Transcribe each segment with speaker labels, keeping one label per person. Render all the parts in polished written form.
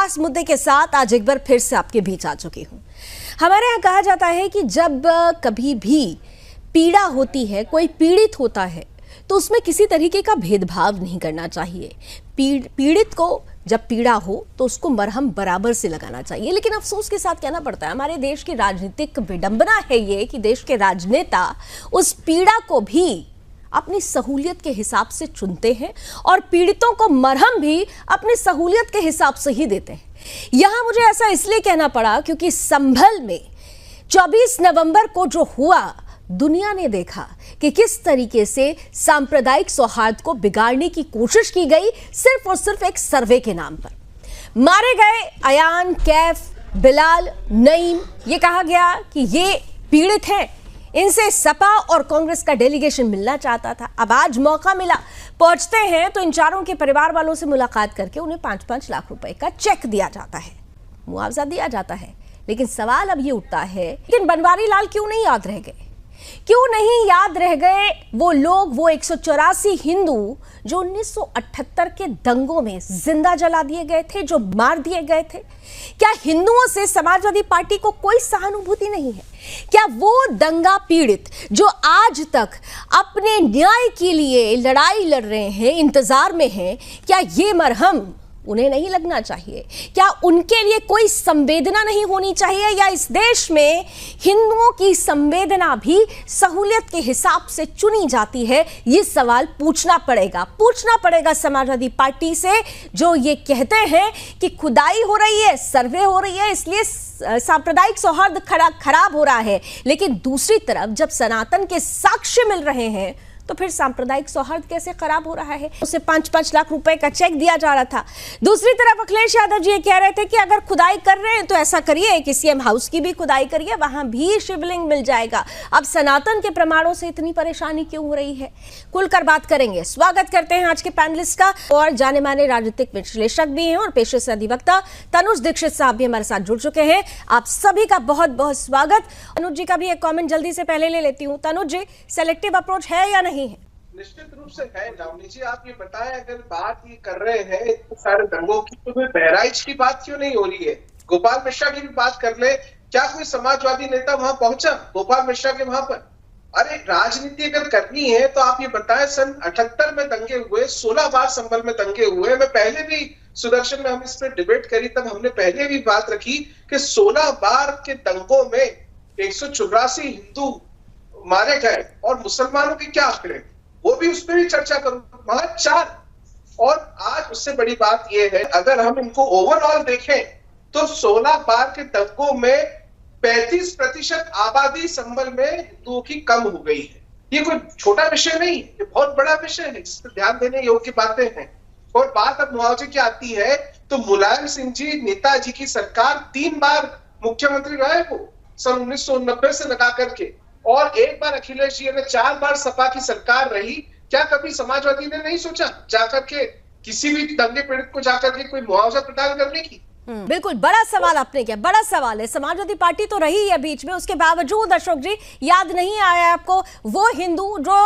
Speaker 1: खास मुद्दे के साथ आज एक बार फिर से आपके बीच आ चुकी हूं। हमारे यहाँ कहा जाता है कि जब कभी भी पीड़ा होती है, कोई पीड़ित होता है, तो उसमें किसी तरीके का भेदभाव नहीं करना चाहिए। पीड़ित को जब पीड़ा हो तो उसको मरहम बराबर से लगाना चाहिए। लेकिन अफसोस के साथ कहना पड़ता है, हमारे देश की राजनीतिक विडंबना है ये कि देश के राजनेता उस पीड़ा को भी अपनी सहूलियत के हिसाब से चुनते हैं और पीड़ितों को मरहम भी अपनी सहूलियत के हिसाब से ही देते हैं। यहां मुझे ऐसा इसलिए कहना पड़ा क्योंकि संभल में 24 नवंबर को जो हुआ, दुनिया ने देखा कि किस तरीके से सांप्रदायिक सौहार्द को बिगाड़ने की कोशिश की गई, सिर्फ और सिर्फ एक सर्वे के नाम पर। मारे गए अयान, कैफ, बिलाल, नईम। ये कहा गया कि ये पीड़ित हैं, इनसे सपा और कांग्रेस का डेलीगेशन मिलना चाहता था। अब आज मौका मिला, पहुंचते हैं तो इन चारों के परिवार वालों से मुलाकात करके उन्हें 5-5 लाख रुपए का चेक दिया जाता है, मुआवजा दिया जाता है। लेकिन सवाल अब ये उठता है, लेकिन बनवारी लाल क्यों नहीं याद रह गए? क्यों नहीं याद रह गए वो लोग, वो 184 हिंदू जो 1978 के दंगों में जिंदा जला दिए गए थे, जो मार दिए गए थे? क्या हिंदुओं से समाजवादी पार्टी को कोई सहानुभूति नहीं है? क्या वो दंगा पीड़ित जो आज तक अपने न्याय के लिए लड़ाई लड़ रहे हैं, इंतजार में हैं, क्या ये मरहम उन्हें नहीं लगना चाहिए? क्या उनके लिए कोई संवेदना नहीं होनी चाहिए? या इस देश में हिंदुओं की संवेदना भी सहूलियत के हिसाब से चुनी जाती है? ये सवाल पूछना पड़ेगा समाजवादी पार्टी से, जो ये कहते हैं कि खुदाई हो रही है, सर्वे हो रही है, इसलिए सांप्रदायिक सौहार्द खराब हो रहा है। लेकिन दूसरी तरफ जब सनातन के साक्ष्य मिल रहे हैं तो फिर सांप्रदायिक सौहार्द कैसे खराब हो रहा है? उसे 5-5 लाख रुपए का चेक दिया जा रहा था। दूसरी तरफ अखिलेश यादव जी ये कह रहे थे कि अगर खुदाई कर रहे हैं तो ऐसा करिए कि सीएम हाउस की भी खुदाई करिए, वहां भी शिवलिंग मिल जाएगा। अब सनातन के प्रमाणों से इतनी परेशानी क्यों हो रही है? खुलकर बात करेंगे। स्वागत करते हैं आज के पैनलिस्ट का, और जाने माने राजनीतिक विश्लेषक भी हैं और पेशे से अधिवक्ता तनुज दीक्षित साहब भी हमारे साथ जुड़ चुके हैं। आप सभी का बहुत बहुत स्वागत। तनुज जी का भी एक कॉमेंट जल्दी से पहले ले लेती हूँ। तनुज जी, सेलेक्टिव अप्रोच है या नहीं?
Speaker 2: निश्चित रूप से है। लावनी जी, आप ये बताएं, अगर बात ये कर रहे हैं इतने सारे दंगों की, तो फिर बहराइच की बात क्यों नहीं हो रही है? गोपाल मिश्रा की भी बात कर ले। क्या कोई समाजवादी नेता वहां पहुंचा गोपाल मिश्रा के वहां पर? अरे राजनीति अगर करनी है तो आप ये बताएं, सन 78 में दंगे हुए, 16 बार संभल में दंगे हुए। मैं पहले भी सुदर्शन में हम इस पर डिबेट करी, तब हमने पहले भी बात रखी कि 16 बार के दंगों में 184 हिंदू मारे गए, और मुसलमानों के क्या आंकड़े, वो भी उस पर भी चर्चा करूं। वहां 4, और आज उससे बड़ी बात यह है, अगर हम इनको ओवरऑल देखें तो 16 बार के दंगों में 35% आबादी संभल में हिंदुओं की कम हो गई है। ये कोई छोटा विषय नहीं, ये बहुत बड़ा विषय है, जिस पर ध्यान देने योग्य बातें हैं। और बात अब मुआवजे की आती है तो मुलायम सिंह जी, नेताजी की सरकार 3 बार मुख्यमंत्री रहे हो, सन 1990 से लगा करके, और एक बार अखिलेश जी ने 4 बार सपा की सरकार रही। क्या कभी समाजवादी ने नहीं सोचा जाकर के किसी भी दंगे पीड़ित को जाकर के कोई मुआवजा प्रदान करने की?
Speaker 1: बिल्कुल, बड़ा सवाल आपने किया, बड़ा सवाल है। समाजवादी पार्टी तो रही है बीच में, उसके बावजूद अशोक जी याद नहीं आया आपको वो हिंदू जो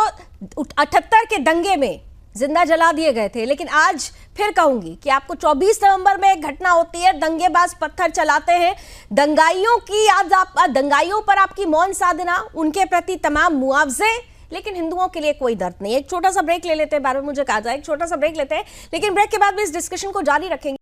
Speaker 1: 78 के दंगे में जिंदा जला दिए गए थे? लेकिन आज फिर कहूंगी कि आपको 24 नवंबर में एक घटना होती है, दंगेबाज पत्थर चलाते हैं, दंगाइयों की याद, दंगाइयों पर आपकी मौन साधना, उनके प्रति तमाम मुआवजे, लेकिन हिंदुओं के लिए कोई दर्द नहीं। एक छोटा सा ब्रेक ले लेते हैं, बार बार मुझे कहा जाए एक छोटा सा ब्रेक लेते हैं, लेकिन ब्रेक के बाद भी इस डिस्कशन को जारी रखेंगे।